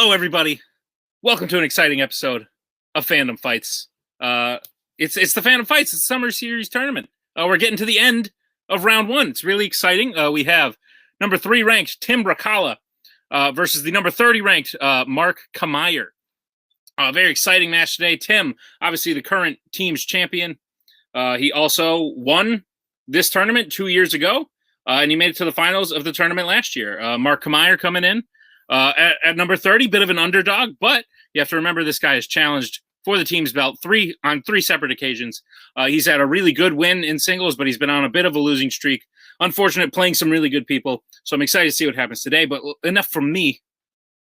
Hello, everybody. Welcome to an exciting episode of Fandom Fights. It's the Fandom Fights. It's the Summer Series Tournament. We're getting to the end of round one. It's really exciting. We have number 3 ranked Tim Brzakala versus the number 30 ranked Mark Camire. Very exciting match today. Tim, obviously the current team's champion. He also won this tournament 2 years ago, and he made it to the finals of the tournament last year. Mark Camire coming in at number 30, bit of an underdog, but you have to remember this guy has challenged for the team's belt on three separate occasions. He's had a really good win in singles, but he's been on a bit of a losing streak. Unfortunate, playing some really good people. So I'm excited to see what happens today, but enough from me.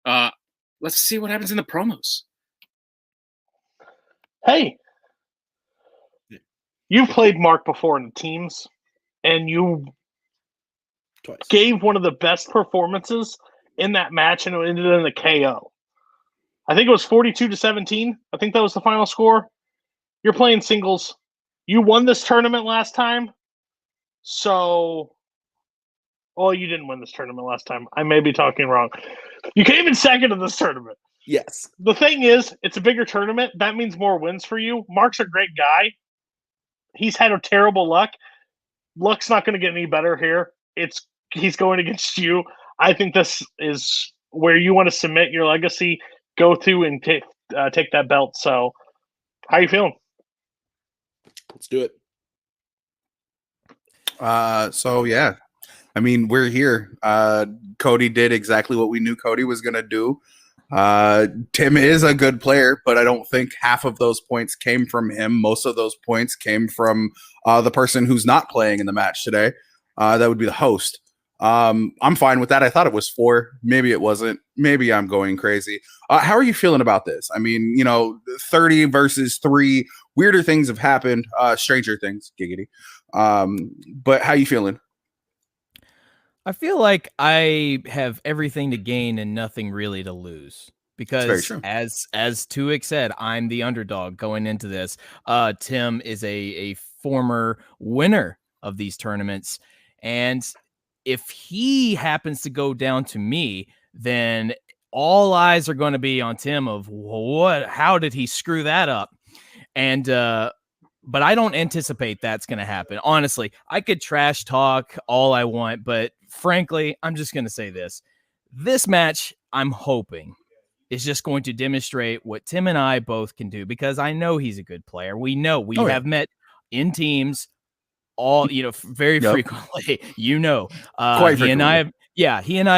Let's see what happens in the promos. Hey, you've played Mark before in the teams, and you Twice. gave one of the best performances in that match, and it ended in a KO. I think it was 42-17. I think that was the final score. You're playing singles. You won this tournament last time, so... Well, you didn't win this tournament last time. I may be talking wrong. You came in second in this tournament. Yes. The thing is, it's a bigger tournament. That means more wins for you. Mark's a great guy. He's had a terrible luck. Luck's not going to get any better here. He's going against you. I think this is where you want to submit your legacy, go through and take that belt. So, how you feeling? Let's do it. So yeah, I mean, we're here. Cody did exactly what we knew Cody was going to do. Tim is a good player, but I don't think half of those points came from him. Most of those points came from the person who's not playing in the match today. That would be the host. I'm fine with that. I thought it was 4. Maybe it wasn't. Maybe I'm going crazy. How are you feeling about this? I mean, 30 versus 3. Weirder things have happened. Stranger things, giggity. But how you feeling? I feel like I have everything to gain and nothing really to lose, because as Tuik said, I'm the underdog going into this. Tim is a former winner of these tournaments, and if he happens to go down to me, then all eyes are going to be on Tim of how did he screw that up? And but I don't anticipate that's going to happen. Honestly, I could trash talk all I want, but frankly, I'm just going to say this. This match, I'm hoping, is just going to demonstrate what Tim and I both can do, because I know he's a good player. We know we have met in teams very frequently. He and I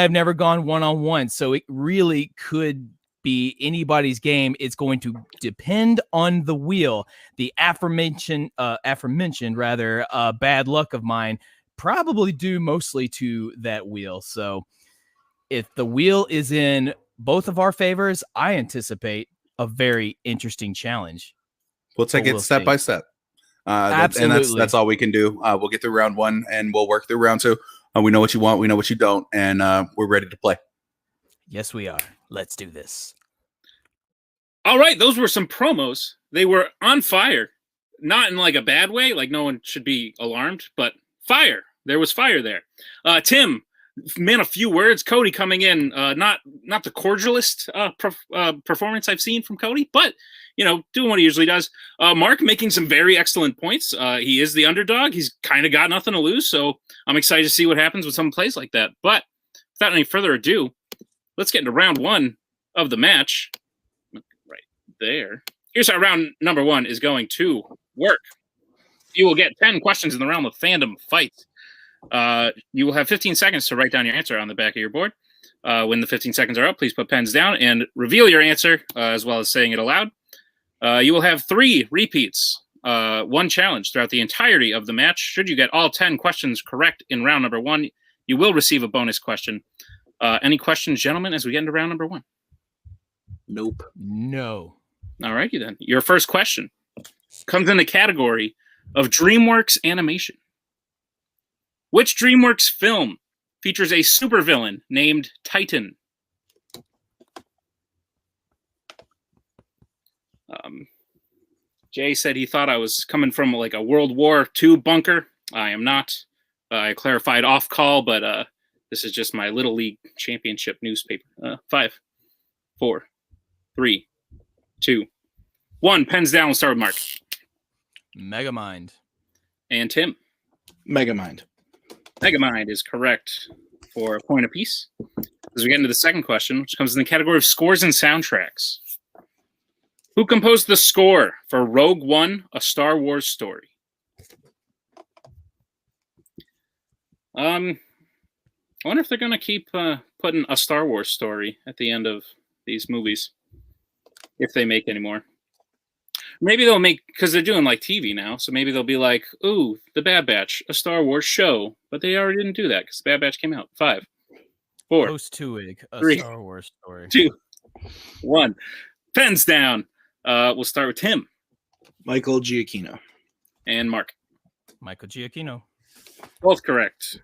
have never gone one-on-one, so it really could be anybody's game. It's going to depend on the wheel. The aforementioned bad luck of mine probably due mostly to that wheel. So if the wheel is in both of our favors, I anticipate a very interesting challenge. We'll take it step by step. Absolutely. And that's all we can do. We'll get through round 1 and we'll work through round 2. We know what you want. We know what you don't. And we're ready to play. Yes, we are. Let's do this. All right, those were some promos. They were on fire. Not in like a bad way, like no one should be alarmed, but fire. There was fire there. Tim, man, a few words. Cody coming in, not the cordialist performance I've seen from Cody, but doing what he usually does. Mark making some very excellent points. He is the underdog. He's kind of got nothing to lose, so I'm excited to see what happens when someone plays like that. But without any further ado, let's get into round 1 of the match. Right there. Here's how round number 1 is going to work. You will get 10 questions in the realm of Fandom Fights. You will have 15 seconds to write down your answer on the back of your board. When the 15 seconds are up, please put pens down and reveal your answer, as well as saying it aloud. You will have 3 repeats, 1 challenge throughout the entirety of the match. Should you get all 10 questions correct in round number 1, you will receive a bonus question. Any questions, gentlemen, as we get into round number 1? Nope. No. All righty then. Your first question comes in the category of DreamWorks animation. Which DreamWorks film features a supervillain named Titan? Jay said he thought I was coming from like a World War II bunker. I am not. I clarified off call, but this is just my Little League Championship newspaper. 5, 4, 3, 2, 1. Pens down. We'll start with Mark. Megamind. And Tim. Megamind. Megamind is correct for a point apiece. As we get into the second question, which comes in the category of scores and soundtracks. Who composed the score for Rogue One, A Star Wars Story? I wonder if they're going to keep putting A Star Wars Story at the end of these movies, if they make any more. Maybe they'll make, because they're doing like TV now, so maybe they'll be like, ooh, The Bad Batch, A Star Wars show. But they already didn't do that because The Bad Batch came out. 5, 4, Post-Tuig, A 3, Star Wars Story. 2, 1. Pens down. We'll start with Tim. Michael Giacchino. And Mark. Michael Giacchino. Both correct.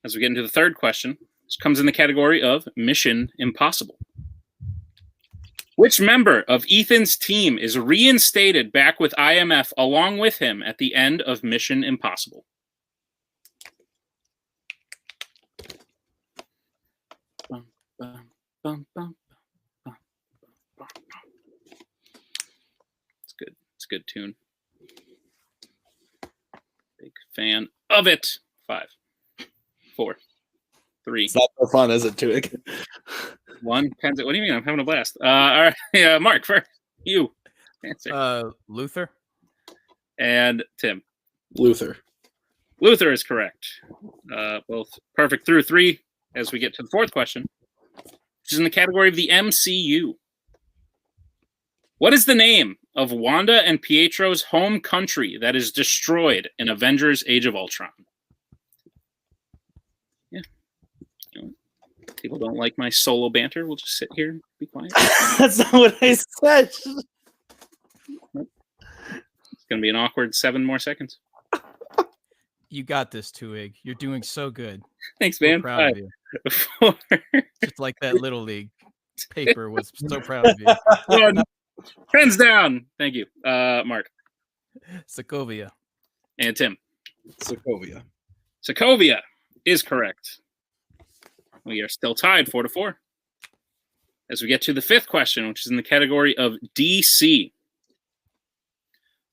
As we get into the third question, which comes in the category of Mission Impossible. Which member of Ethan's team is reinstated back with IMF along with him at the end of Mission Impossible? Bum, bum, bum, bum, bum, bum, bum. It's good. It's a good tune. Big fan of it. 5, 4, 3. It's not so fun, is it, Tuig? 1. What do you mean? I'm having a blast. All right, yeah, Mark, for you. Answer. Luther. And Tim. Luther. Luther is correct. Both perfect through 3 as we get to the fourth question, which is in the category of the MCU. What is the name of Wanda and Pietro's home country that is destroyed in Avengers Age of Ultron? Yeah. People don't like my solo banter. We'll just sit here and be quiet. That's not what I said. It's going to be an awkward 7 more seconds. You got this, Tuig. You're doing so good. Thanks, We're man. proud of you. 4, Just like that Little League paper was so proud of you. 1. Hands down. Thank you, Mark. Sokovia. And Tim. Sokovia. Sokovia is correct. We are still tied 4-4. As we get to the fifth question, which is in the category of DC.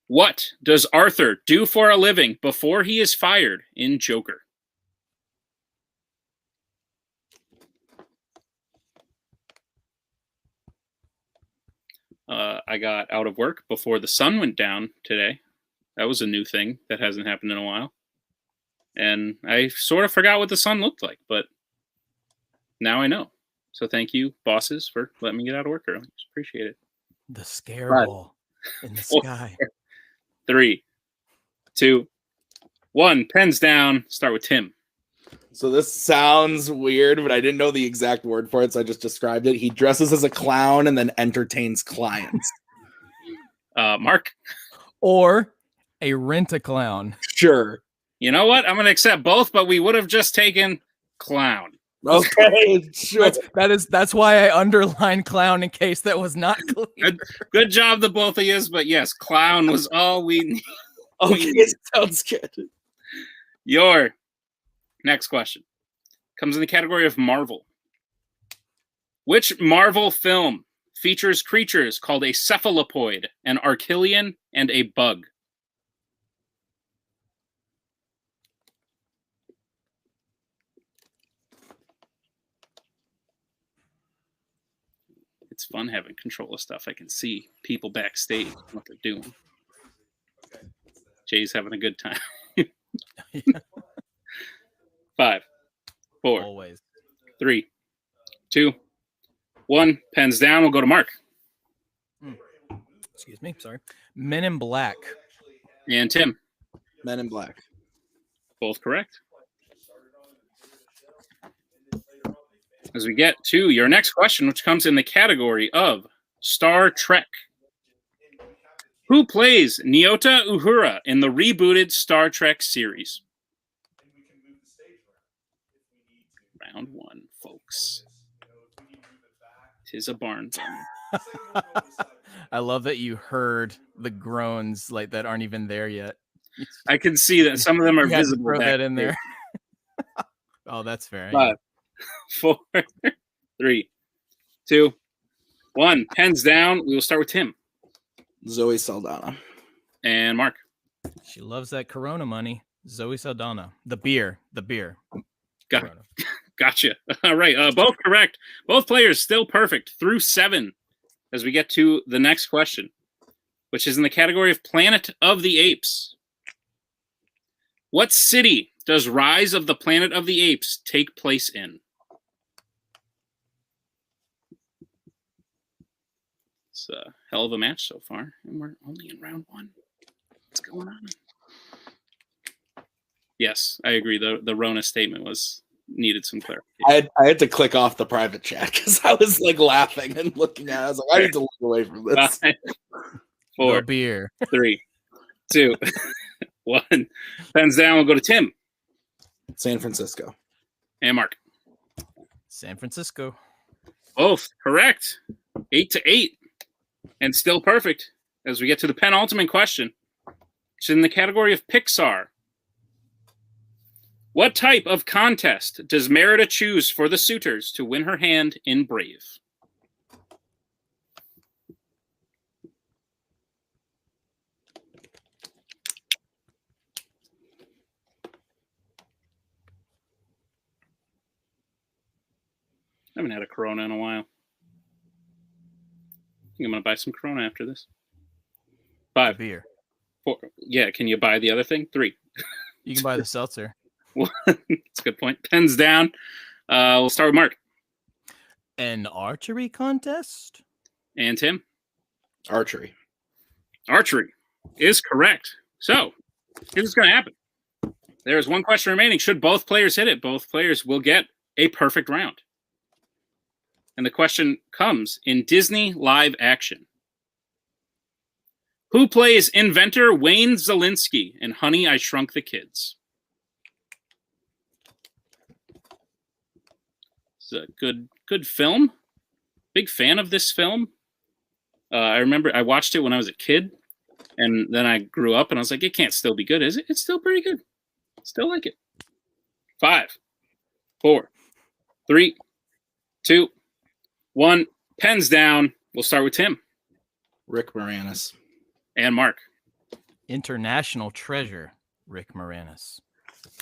What does Arthur do for a living before he is fired in Joker? I got out of work before the sun went down today. That was a new thing that hasn't happened in a while. And I sort of forgot what the sun looked like, but now I know. So thank you, bosses, for letting me get out of work early. Just appreciate it. The scare 5, ball in the 4, sky. 3, 2, 1. Pens down. Start with Tim. So this sounds weird, but I didn't know the exact word for it, so I just described it. He dresses as a clown and then entertains clients. Mark. Or a rent-a-clown. Sure. You know what? I'm going to accept both, but we would have just taken clown. Okay, sure. That's why I underlined clown in case that was not clear. Good job, the both of you. But yes, clown was all we need. Okay, sounds good. Your next question comes in the category of Marvel. Which Marvel film features creatures called a cephalopoid, an archillion, and a bug? It's fun having control of stuff. I can see people backstage, what they're doing. Jay's having a good time. 5, 4, Always. 3, 2, 1. Pens down. We'll go to Mark. Excuse me. Sorry. Men in Black. And Tim. Men in Black. Both correct. As we get to your next question, which comes in the category of Star Trek. Who plays Nyota Uhura in the rebooted Star Trek series? Round 1, folks. Tis a barn burner. I love that you heard the groans like that aren't even there yet. I can see that some of them are You had to visible. throw back that in there. there. Oh, that's fair. 5, 4, 3, 2, 1. Pens down. We will start with Tim. Zoe Saldana. And Mark. She loves that Corona money. Zoe Saldana. The beer. Gotcha. All right. Both correct. Both players still perfect through 7 as we get to the next question, which is in the category of Planet of the Apes. What city does Rise of the Planet of the Apes take place in? It's a hell of a match so far, and we're only in round 1. What's going on? Yes, I agree. The Rona statement needed some clarification. I had to click off the private chat because I was like laughing and looking at it. I was like, I need to look away from this. 5, 4, No beer. 3, 2, 1. Pens down. We'll go to Tim. San Francisco. And Mark. San Francisco. Both correct. 8-8. And still perfect as we get to the penultimate question. It's in the category of Pixar. What type of contest does Merida choose for the suitors to win her hand in Brave? I haven't had a Corona in a while. I think I'm going to buy some Corona after this. 5. Beer. 4. Yeah, can you buy the other thing? 3. You can buy the seltzer. That's a good point. Pens down. We'll start with Mark. An archery contest? And Tim. Archery. Archery is correct. So, here's what's going to happen. There's one question remaining. Should both players hit it, both players will get a perfect round. And the question comes in Disney live action. Who plays inventor Wayne Zelinsky in Honey, I Shrunk the Kids? It's a good film. Big fan of this film. I remember I watched it when I was a kid, and then I grew up, and I was like, it can't still be good, is it? It's still pretty good. Still like it. 5, 4, 3, 2, 1. Pens down. We'll start with Tim. Rick Moranis. And Mark. International treasure, Rick Moranis.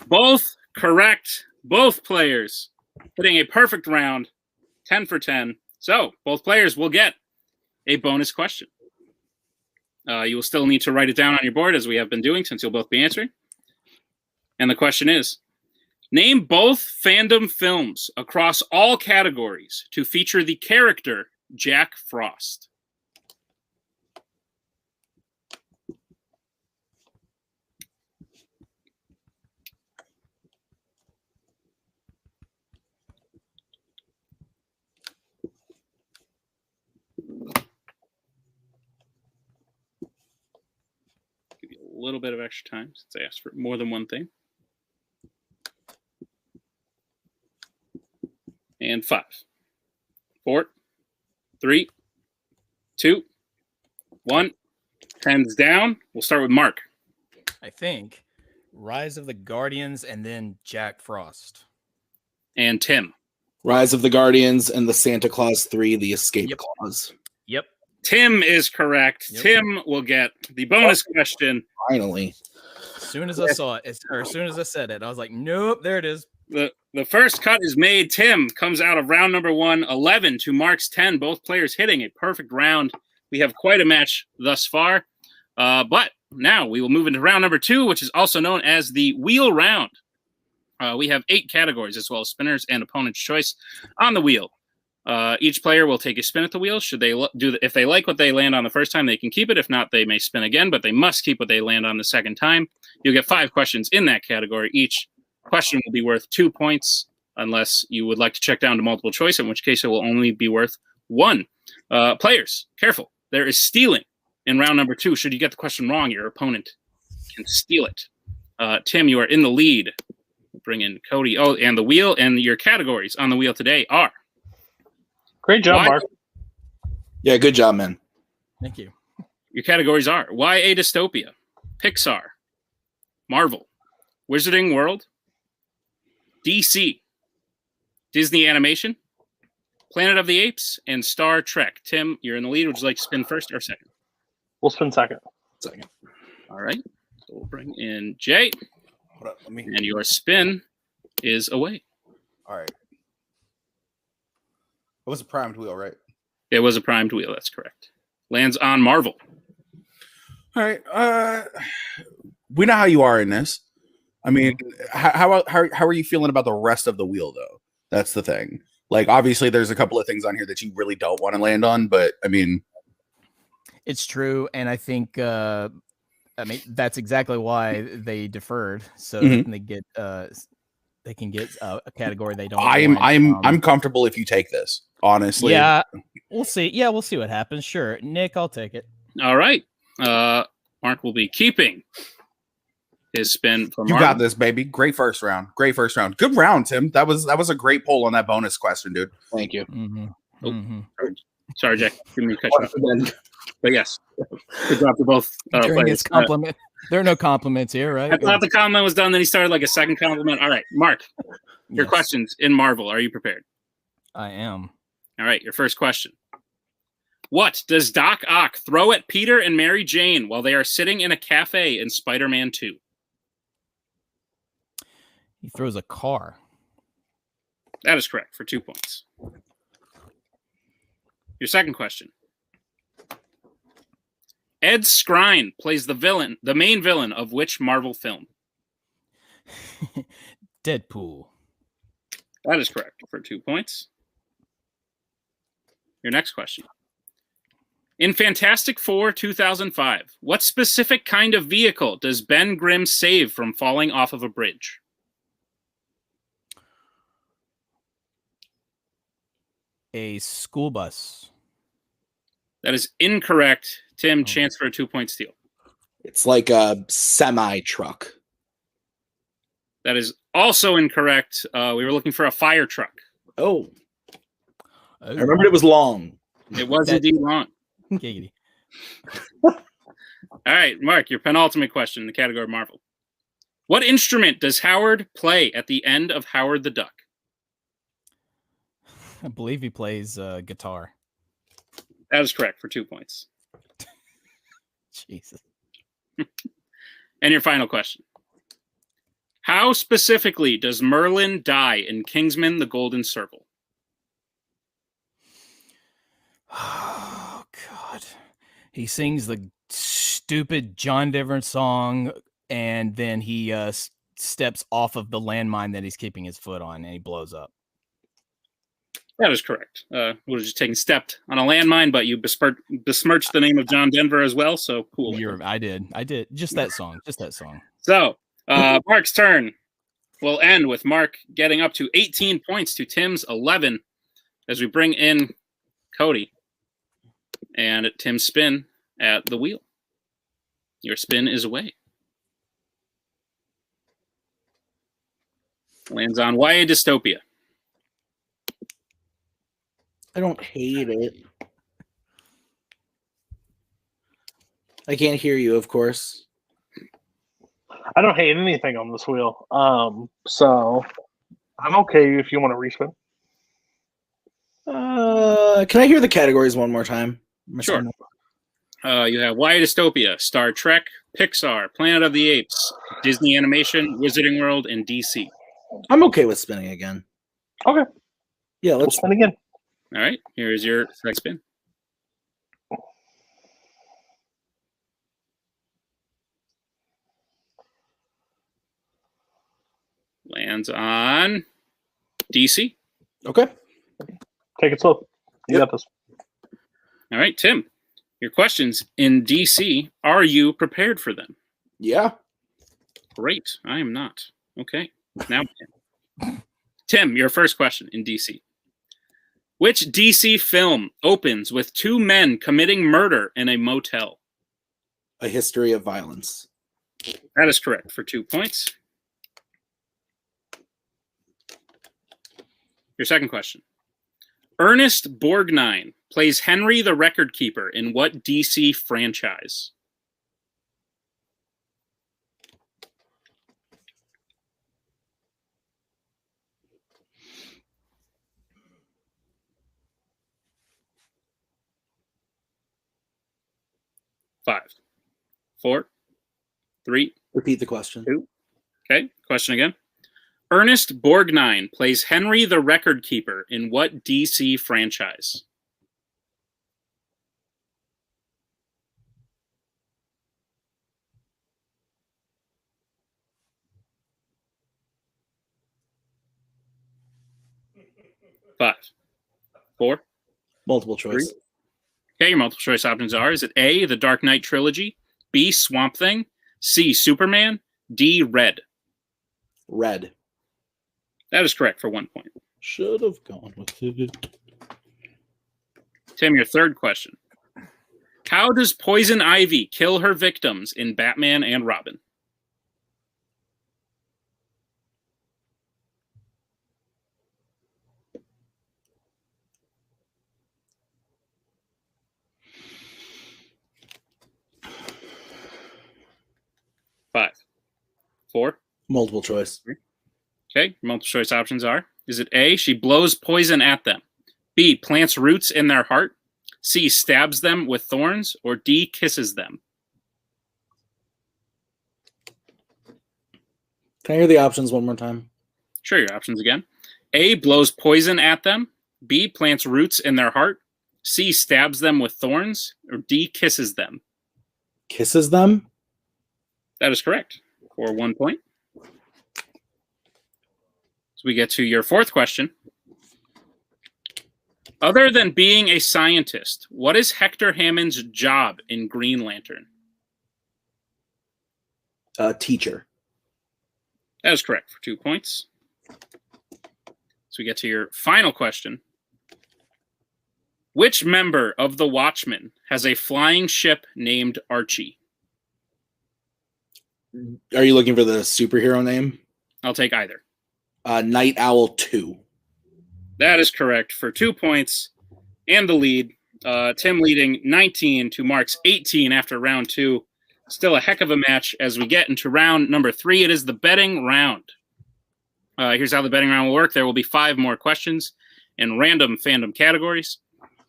Both correct. Both players hitting a perfect round. 10 for 10. So both players will get a bonus question. You will still need to write it down on your board as we have been doing since you'll both be answering. And the question is, name both Fandom films across all categories to feature the character Jack Frost. Give you a little bit of extra time since I asked for more than one thing. And 5, 4, 3, 2, 1. Pens down. We'll start with Mark. I think Rise of the Guardians and then Jack Frost. And Tim. Rise of the Guardians and the Santa Claus 3, the Escape Yep. Clause. Yep. Tim is correct. Yep. Tim will get the bonus question. Finally. As soon as I saw it, or as soon as I said it, I was like, nope, there it is. The first cut is made. Tim comes out of round number 1, 11 to Mark's 10. Both players hitting a perfect round. We have quite a match thus far. But now we will move into round number 2, which is also known as the wheel round. We have 8 categories as well as spinners and opponent's choice on the wheel. Each player will take a spin at the wheel. Should they if they like what they land on the first time, they can keep it. If not, they may spin again, but they must keep what they land on the second time. You'll get 5 questions in that category. Each question will be worth 2 points unless you would like to check down to multiple choice, in which case it will only be worth 1. Players, careful. There is stealing in round number 2. Should you get the question wrong, your opponent can steal it. Tim, you are in the lead. Bring in Cody. Oh, and the wheel and your categories on the wheel today are. Great job, Mark. Yeah, good job, man. Thank you. Your categories are YA Dystopia, Pixar, Marvel, Wizarding World, DC, Disney Animation, Planet of the Apes, and Star Trek. Tim, you're in the lead. Would you like to spin first or second? We'll spin second. Second. All right. So we'll bring in Jay. Hold up, let me. And your spin is away. All right. It was a primed wheel, right? It was a primed wheel. That's correct. Lands on Marvel. All right. We know how you are in this. I mean, how are you feeling about the rest of the wheel, though? That's the thing. Like, obviously, there's a couple of things on here that you really don't want to land on, but I mean, it's true, and I think that's exactly why they deferred, so they can get a category they don't. I'm comfortable if you take this. Honestly, yeah, we'll see. Yeah, we'll see what happens. Sure, Nick, I'll take it. All right. Mark will be keeping his spin for you Marvel. got this, baby. Great first round. Good round, Tim. That was a great poll on that bonus question, dude. Thank you. Sorry, Jack. Give me a cut you. But yes, good job to both. During his compliment, there are no compliments here, right? I thought the compliment was done. Then he started like a second compliment. All right, Mark, your questions in Marvel. Are you prepared? I am. All right, your first question. What does Doc Ock throw at Peter and Mary Jane while they are sitting in a cafe in Spider-Man 2? He throws a car. That is correct for 2 points. Your second question. Ed Skrein plays the main villain of which Marvel film? Deadpool. That is correct for 2 points. Your next question. In Fantastic Four 2005, what specific kind of vehicle does Ben Grimm save from falling off of a bridge? A school bus. That is incorrect. Tim, chance for a 2-point steal. It's like a semi truck. That is also incorrect. We were looking for a fire truck. Oh. I remembered it was long. It was indeed long. Giggity. All right, Mark, your penultimate question in the category of Marvel. What instrument does Howard play at the end of Howard the Duck? I believe he plays guitar. That is correct for 2 points. Jesus. And your final question. How specifically does Merlin die in Kingsman: The Golden Circle? Oh, God. He sings the stupid John Denver song, and then he steps off of the landmine that he's keeping his foot on, and he blows up. That is correct. We're just taking stepped on a landmine, but you besmirched the name of John Denver as well, so cool. I did. Just that song. So, Mark's turn will end with Mark getting up to 18 points to Tim's 11 as we bring in Cody and Tim's spin at the wheel. Your spin is away. Lands on YA Dystopia. I don't hate it. I can't hear you, of course. I don't hate anything on this wheel. So I'm okay if you want to respin. Can I hear the categories one more time? Sure. You have YA Dystopia, Star Trek, Pixar, Planet of the Apes, Disney Animation, Wizarding World, and DC. I'm okay with spinning again. Okay. Yeah, We'll spin again. All right, here's your next spin. Lands on DC. Okay. Take it slow. You got this. All right, Tim, your questions in DC. Are you prepared for them? Yeah. Great. I am not. Okay. Now, Tim, your first question in DC. Which DC film opens with two men committing murder in a motel? A History of Violence. That is correct for 2 points. Your second question. Ernest Borgnine plays Henry the Record Keeper in what DC franchise? 5, 4, 3. Repeat the question. 2. Okay, question again. Ernest Borgnine plays Henry the Record Keeper in what DC franchise? Five, 4. Multiple choice. 3. Okay, your multiple choice options are: is it A, the Dark Knight trilogy, B, Swamp Thing, C, Superman, D, Red? Red. That is correct for 1 point. Should have gone with it. Tim, your third question. How does Poison Ivy kill her victims in Batman and Robin? Five, 4. Multiple choice. Okay, multiple choice options are: is it A, she blows poison at them, B, plants roots in their heart, C, stabs them with thorns, or D, kisses them? Can I hear the options one more time? Sure, your options again. A, blows poison at them, B, plants roots in their heart, C, stabs them with thorns, or D, kisses them? Kisses them? That is correct for 1 point. So we get to your fourth question. Other than being a scientist, what is Hector Hammond's job in Green Lantern? Teacher. That is correct for 2 points. So we get to your final question. Which member of the Watchmen has a flying ship named Archie? Are you looking for the superhero name? I'll take either. Night Owl 2. That is correct for 2 points and the lead. Tim leading 19 to Mark's 18 after round 2. Still a heck of a match as we get into round number 3. It is the betting round. Here's how the betting round will work. There will be 5 more questions in random fandom categories.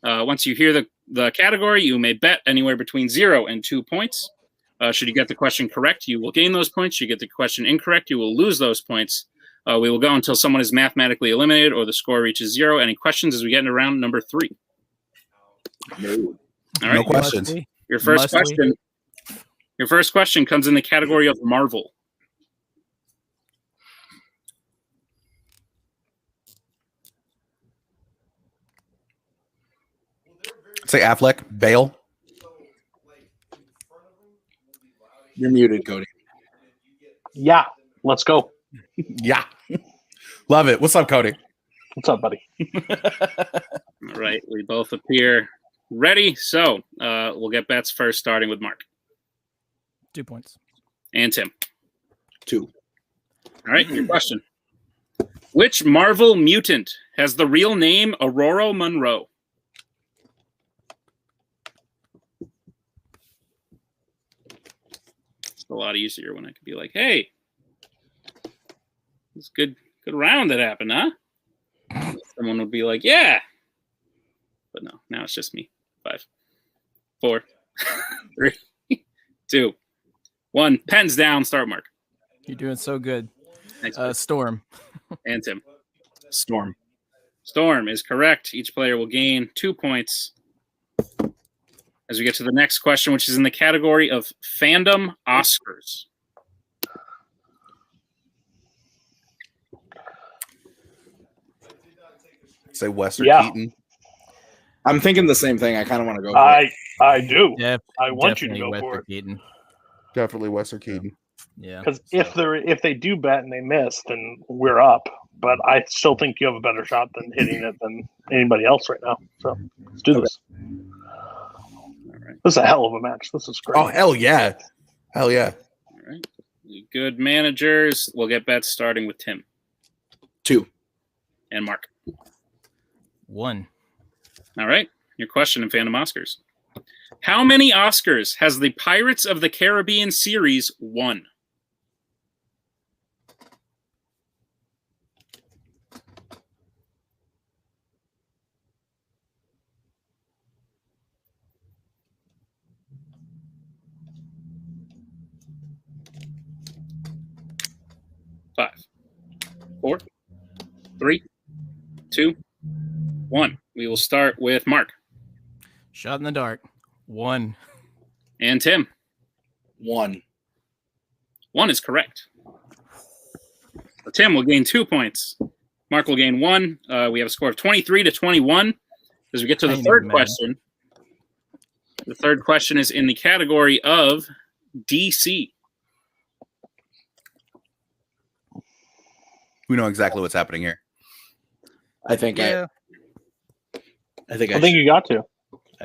Once you hear the category, you may bet anywhere between 0 and 2 points. Should you get the question correct, you will gain those points. Should you get the question incorrect, you will lose those points. We will go until someone is mathematically eliminated or the score reaches 0. Any questions as we get into round number 3? No. All right. No questions. Your first question. Your first question comes in the category of Marvel. Say Affleck, Bale. You're muted, Cody. Yeah, let's go. Yeah. Love it. What's up, Cody? What's up, buddy? All right. We both appear ready. So we'll get bets first, starting with Mark. 2 points. And Tim. 2. All right. Your question. Which Marvel mutant has the real name Aurora Monroe? It's a lot easier when I could be like, hey, it's good round that happened, huh? Someone would be like, yeah. But no, now it's just me. 5, 4, 3, 2, 1. Pens down. Start, Mark. You're doing so good. Thanks, Storm. and Tim. Storm. Storm is correct. Each player will gain 2 points. As we get to the next question, which is in the category of Fandom Oscars. Say Wester Keaton. I'm thinking the same thing. I kind of want to go for it. I do. Yep, I want you to go Wester for it. Keaton. Definitely Wester Keaton. Yeah. Because if they do bet and they miss, then we're up. But I still think you have a better shot than hitting it than anybody else right now. So let's do this. All right. This is a hell of a match. This is great. Oh, hell yeah. Hell yeah. All right. Good managers. We'll get bets starting with Tim 2. and Mark. 1. All right. Your question in Fandom Oscars. How many Oscars has the Pirates of the Caribbean series won? 5, 4, 3, 2, 1. We will start with Mark. Shot in the dark. 1. And Tim. 1. 1 is correct. So Tim will gain 2 points. Mark will gain 1. We have a score of 23-21. As we get to the third question. The third question is in the category of DC. We know exactly what's happening here. I think Yeah. I think you got to.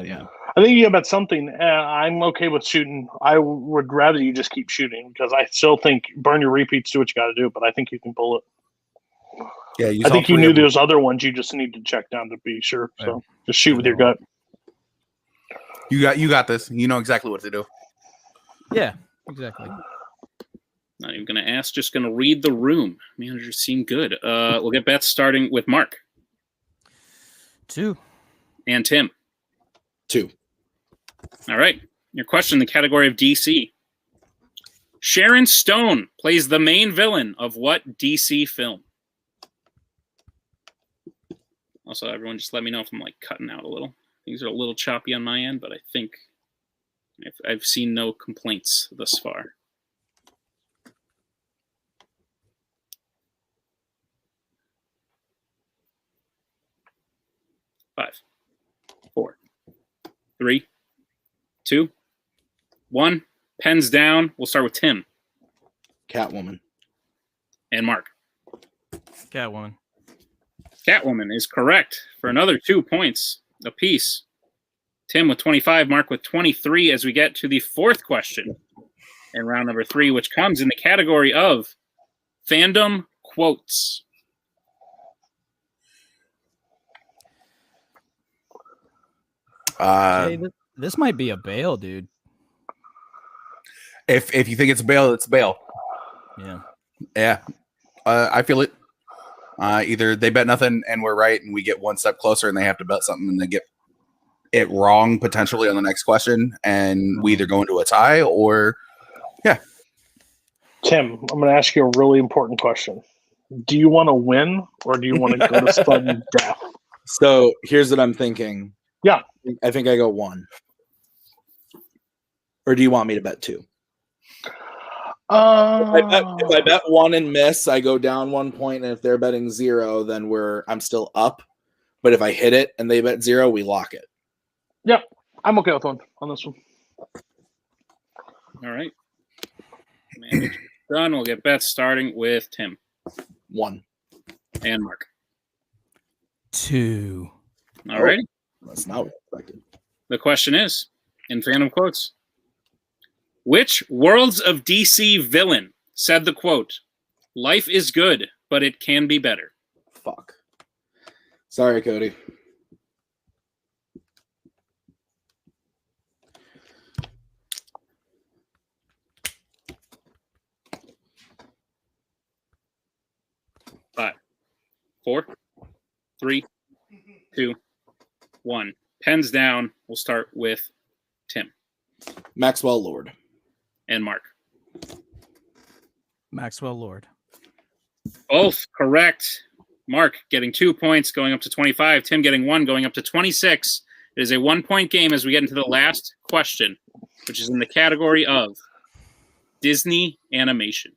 yeah. I think you got about something. I'm okay with shooting. I would rather you just keep shooting because I still think burn your repeats, do what you got to do. But I think you can pull it. Yeah, I think you knew those other ones. You just need to check down to be sure. So just shoot with your gut. You got this. You know exactly what to do. Yeah, exactly. Not even going to ask, just going to read the room. Managers seem good. We'll get bets starting with Mark. 2. And Tim. 2. All right. Your question in the category of DC. Sharon Stone plays the main villain of what DC film? Also, everyone just let me know if I'm like cutting out a little. Things are a little choppy on my end, but I think I've seen no complaints thus far. Five, 4, 3, 2, 1. Pens down. We'll start with Tim. Catwoman. And Mark. Catwoman. Catwoman is correct for another 2 points apiece. Tim with 25, Mark with 23 as we get to the fourth question in round number 3, which comes in the category of fandom quotes. Hey, this might be a bail, dude. If you think it's bail, it's bail. Yeah. I feel it. Either they bet nothing and we're right and we get one step closer, and they have to bet something and they get it wrong potentially on the next question, and we either go into a tie or Tim, I'm going to ask you a really important question. Do you want to win or do you want to go to sudden death? So here's what I'm thinking. Yeah. I think I go 1. Or do you want me to bet 2? If I bet 1 and miss, I go down 1 point, and if they're betting 0, then I'm still up. But if I hit it and they bet 0, we lock it. Yep, I'm okay with 1 on this one. All right. Manager's done. We'll get bets starting with Tim. 1. And Mark. 2. All right. That's not what I expected. The question is, in fandom quotes, which Worlds of DC villain said the quote, "Life is good, but it can be better"? Fuck. Sorry, Cody. Five, 4, 3, 2, 1. Pens down. We'll start with Tim. Maxwell Lord. And Mark. Maxwell Lord. Both correct. Mark getting 2 points, going up to 25. Tim getting 1, going up to 26. It is a 1-point game as we get into the last question, which is in the category of Disney animation.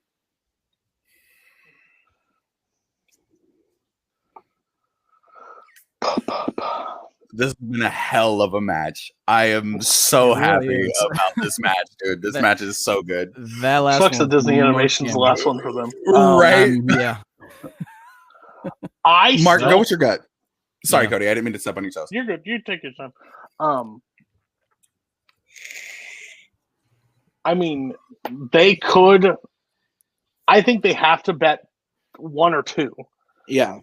this has been a hell of a match. I am so happy about this match, dude. This match is so good. That last sucks one, that Disney Animation's the last one for them. Right? Yeah. Mark, go with your gut. Sorry, Cody. I didn't mean to step on your toes. You're good. You take your time. I mean, they could. I think they have to bet 1 or 2. Yeah.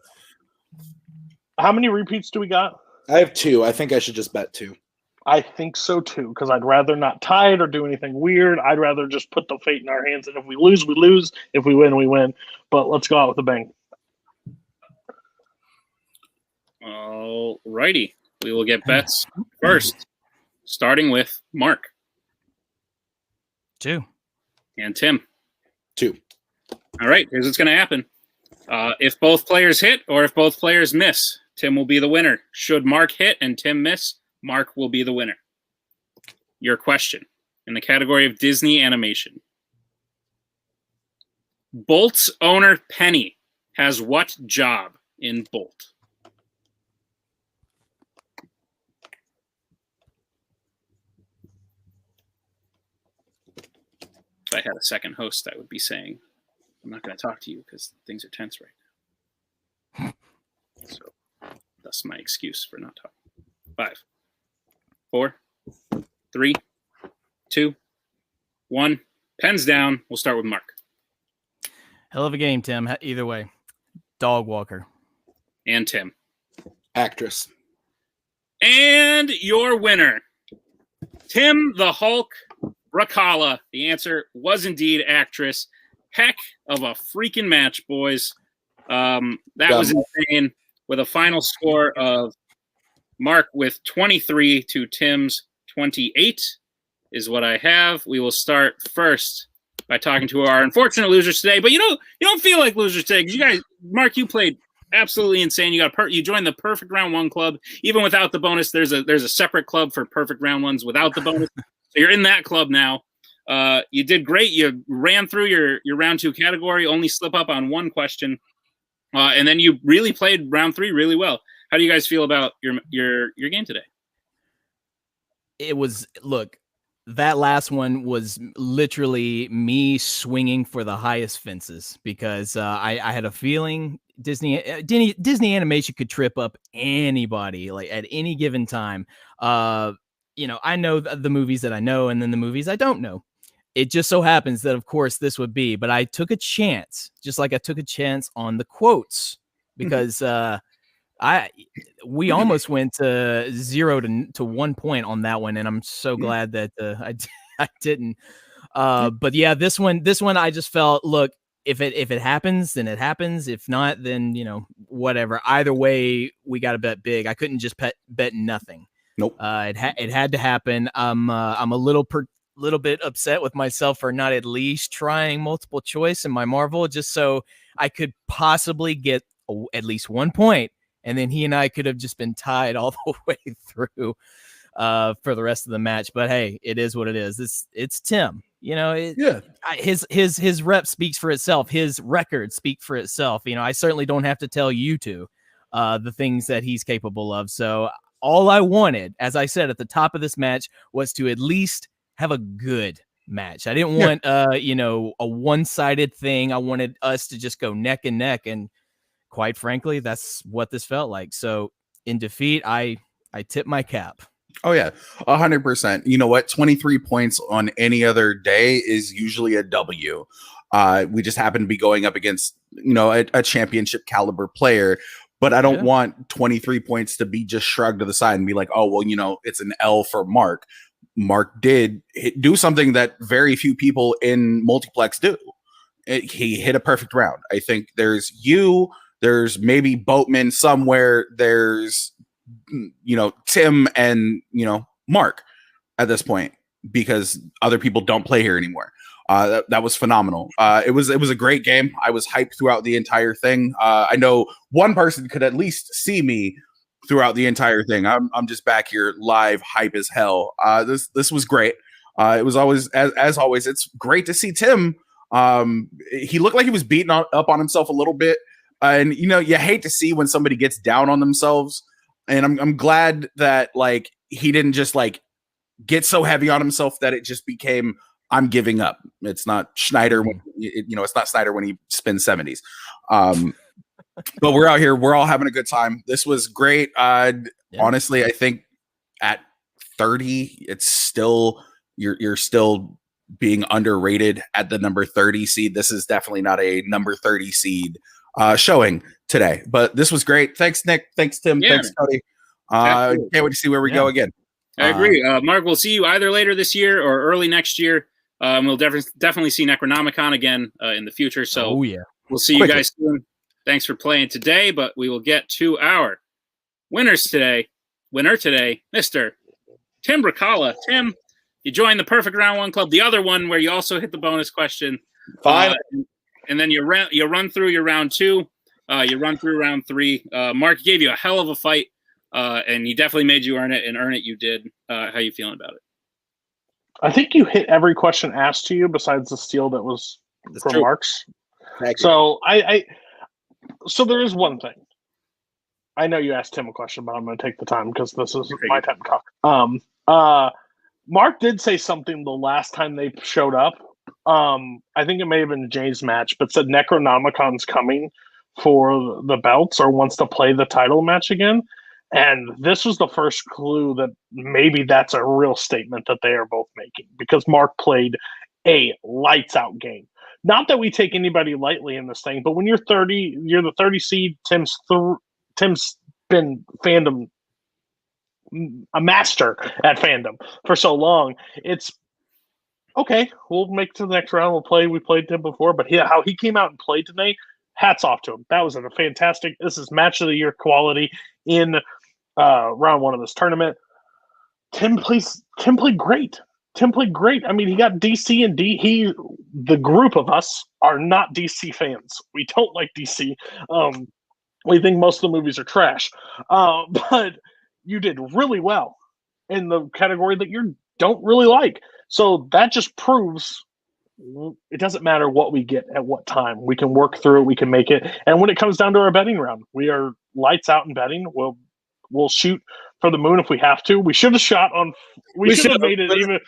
How many repeats do we got? I have 2. I think I should just bet 2. I think so too, because I'd rather not tie it or do anything weird. I'd rather just put the fate in our hands, and if we lose, we lose. If we win, we win. But let's go out with a bang. All righty. We will get bets first, starting with Mark 2. and Tim. 2. All right, here's what's going to happen. If both players hit or if both players miss, Tim will be the winner. Should Mark hit and Tim miss, Mark will be the winner. Your question in the category of Disney animation. Bolt's owner, Penny, has what job in Bolt? If I had a second host, I would be saying, I'm not going to talk to you because things are tense right now. So that's my excuse for not talking. 5, 4, 3, 2, 1. Pens down. We'll start with Mark. Hell of a game, Tim. Either way. Dog walker. And Tim. Actress. And your winner, Tim the Hulk Brzakala. The answer was indeed actress. Heck of a freaking match, boys. That was insane. With a final score of Mark with 23 to Tim's 28 is what I have. We will start first by talking to our unfortunate losers today. But you don't feel like losers today because you guys, Mark, you played absolutely insane. You joined the perfect round one club. Even without the bonus, there's a separate club for perfect round ones without the bonus. So you're in that club now. You did great. You ran through your round two category, only slip up on one question. And then you really played round three really well. How do you guys feel about your game today? It was, look, that last one was literally me swinging for the highest fences because I had a feeling Disney animation could trip up anybody like at any given time. I know the movies that I know and then the movies I don't know. It just so happens that, of course, this would be, but I took a chance, just like I took a chance on the quotes because we almost went to 0 to 1 point on that one, and I'm so glad that I didn't. But yeah, this one, I just felt, look, if it happens, then it happens. If not, then whatever. Either way, we got to bet big. I couldn't just bet nothing. Nope. It had to happen. I'm a little bit upset with myself for not at least trying multiple choice in my Marvel, just so I could possibly get at least 1 point. And then he and I could have just been tied all the way through for the rest of the match. But hey, it is what it is. It's Tim. His rep speaks for itself. His record speaks for itself. I certainly don't have to tell you two the things that he's capable of. So all I wanted, as I said at the top of this match, was to at least have a good match. I didn't want a one-sided thing. I wanted us to just go neck and neck, and quite frankly, that's what this felt like. So in defeat, I tip my cap. Oh yeah, 100%. You know what? 23 points on any other day is usually a W. We just happen to be going up against a championship caliber player, but I don't want 23 points to be just shrugged to the side and be like, oh well, it's an L for Mark. Mark did do something that very few people in multiplex do. He hit a perfect round. I think there's maybe Boatman somewhere. There's, Tim and, Mark at this point because other people don't play here anymore. That was phenomenal. It was a great game. I was hyped throughout the entire thing. I know one person could at least see me throughout the entire thing. I'm just back here live, hype as hell. This was great. It was always as always. It's great to see Tim. He looked like he was beating up on himself a little bit, and you hate to see when somebody gets down on themselves. And I'm glad that he didn't just get so heavy on himself that it just became I'm giving up. It's not Schneider when it's not Snyder when he spins 70s. But we're out here. We're all having a good time. This was great. Honestly, I think at 30, it's still you're still being underrated at the number 30 seed. This is definitely not a number 30 seed showing today. But this was great. Thanks, Nick. Thanks, Tim. Yeah. Thanks, Cody. Can't wait to see where we go again. I agree. Mark, we'll see you either later this year or early next year. We'll definitely see Necronomicon again in the future. So we'll see you guys soon. Thanks for playing today, but we will get to our winners today. Winner today, Mr. Tim Brzakala. Tim, you joined the Perfect Round One Club, the other one where you also hit the bonus question. Fine. and then you run through your round 2. You run through round 3. Mark gave you a hell of a fight, and he definitely made you earn it, and earn it you did. How you feeling about it? I think you hit every question asked to you besides the steal that was from Mark's. So so there is one thing. I know you asked Tim a question, but I'm going to take the time because this is my time to talk. Mark did say something the last time they showed up. I think it may have been Jay's match, but said Necronomicon's coming for the belts or wants to play the title match again. And this was the first clue that maybe that's a real statement that they are both making, because Mark played a lights out game. Not that we take anybody lightly in this thing, but when you're the 30 seed. Tim's been Fandom a master at Fandom for so long. It's okay. We'll make it to the next round. We played Tim before, but how he came out and played today, hats off to him. That was a fantastic. This is match of the year quality in round 1 of this tournament. Tim played great. Tim played great. I mean, he got DC and D. The group of us are not DC fans. We don't like DC. We think most of the movies are trash. But you did really well in the category that you don't really like. So that just proves it doesn't matter what we get at what time. We can work through it. We can make it. And when it comes down to our betting round, we are lights out in betting. We'll shoot for the moon if we have to. We should have shot on. We should have made it even.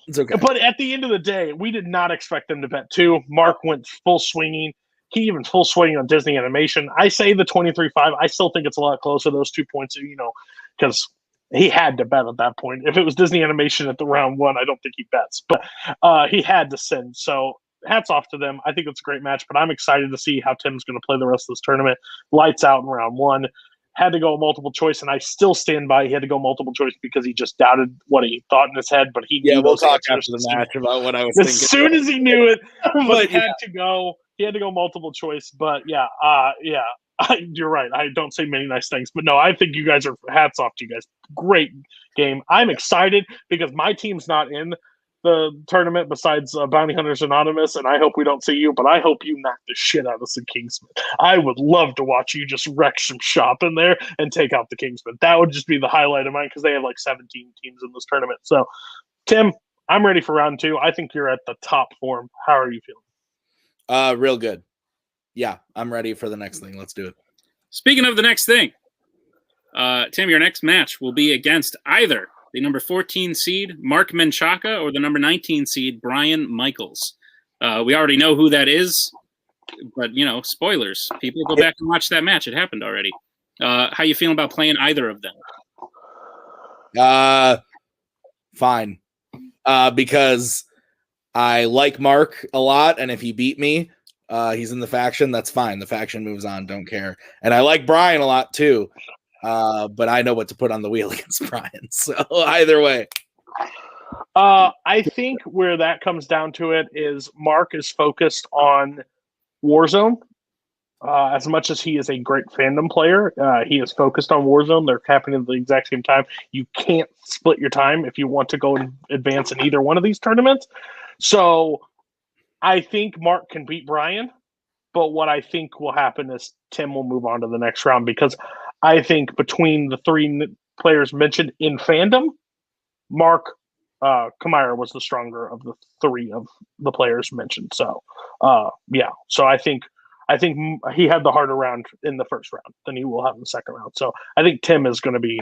It's okay. But at the end of the day, we did not expect them to bet 2. Mark went full swinging. He even full swinging on Disney Animation. I say the 23-5. I still think it's a lot closer. Those 2 points, because he had to bet at that point. If it was Disney Animation at the round 1, I don't think he bets. But he had to send. So hats off to them. I think it's a great match. But I'm excited to see how Tim's going to play the rest of this tournament. Lights out in round 1. Had to go multiple choice, and I still stand by. He had to go multiple choice because he just doubted what he thought in his head. But he knew we'll talk after the match about what I was thinking. As soon as he knew it, but he had to go. He had to go multiple choice. But you're right. I don't say many nice things, but no, I think you guys are hats off to you guys. Great game. I'm excited because my team's not in the tournament besides Bounty Hunters Anonymous, and I hope we don't see you, but I hope you knock the shit out of some Kingsmen. I would love to watch you just wreck some shop in there and take out the Kingsmen. That would just be the highlight of mine because they have like 17 teams in this tournament. So, Tim, I'm ready for round 2. I think you're at the top form. How are you feeling? Real good. Yeah, I'm ready for the next thing. Let's do it. Speaking of the next thing, Tim, your next match will be against either the number 14 seed, Mark Menchaca, or the number 19 seed, Brian Michaels. We already know who that is, but, spoilers. People go back and watch that match. It happened already. How you feeling about playing either of them? Fine. Because I like Mark a lot, and if he beat me, he's in the faction, that's fine. The faction moves on, don't care. And I like Brian a lot, too. But I know what to put on the wheel against Brian. So either way. I think where that comes down to it is Mark is focused on Warzone. As much as he is a great Fandom player, he is focused on Warzone. They're happening at the exact same time. You can't split your time if you want to go and advance in either one of these tournaments. So I think Mark can beat Brian. But what I think will happen is Tim will move on to the next round because I think between the 3 players mentioned in Fandom, Mark Camire was the stronger of the 3 of the players mentioned. So, So I think he had the harder round in the first round than he will have in the second round. So I think Tim is going to be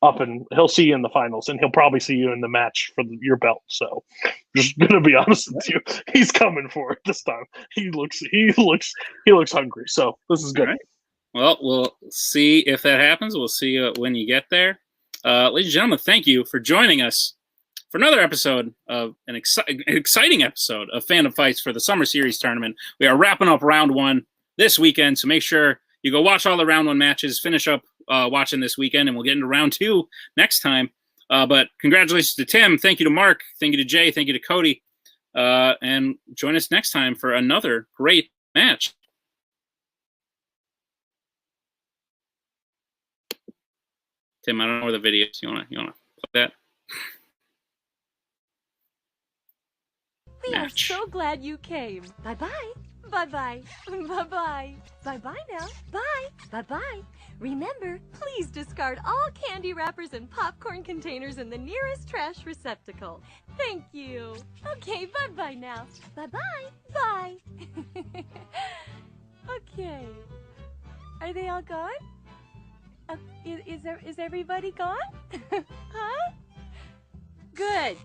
up, and he'll see you in the finals, and he'll probably see you in the match for your belt. So, just gonna be honest with you, he's coming for it this time. He looks hungry. So this is good. Right. Well, we'll see if that happens. We'll see when you get there. Ladies and gentlemen, thank you for joining us for another episode of an exciting episode of Fandom Fights for the Summer Series Tournament. We are wrapping up round 1 this weekend, so make sure you go watch all the round 1 matches, finish up watching this weekend, and we'll get into round 2 next time. But congratulations to Tim. Thank you to Mark. Thank you to Jay. Thank you to Cody. And join us next time for another great match. Tim, I don't know where the video is. You wanna play that? We are match. so glad you came. Bye-bye. Bye-bye. Bye-bye. Bye-bye now. Bye. Bye-bye. Remember, please discard all candy wrappers and popcorn containers in the nearest trash receptacle. Thank you. Okay, bye-bye now. Bye-bye. Bye. Okay. Are they all gone? Is everybody gone? Huh? Good.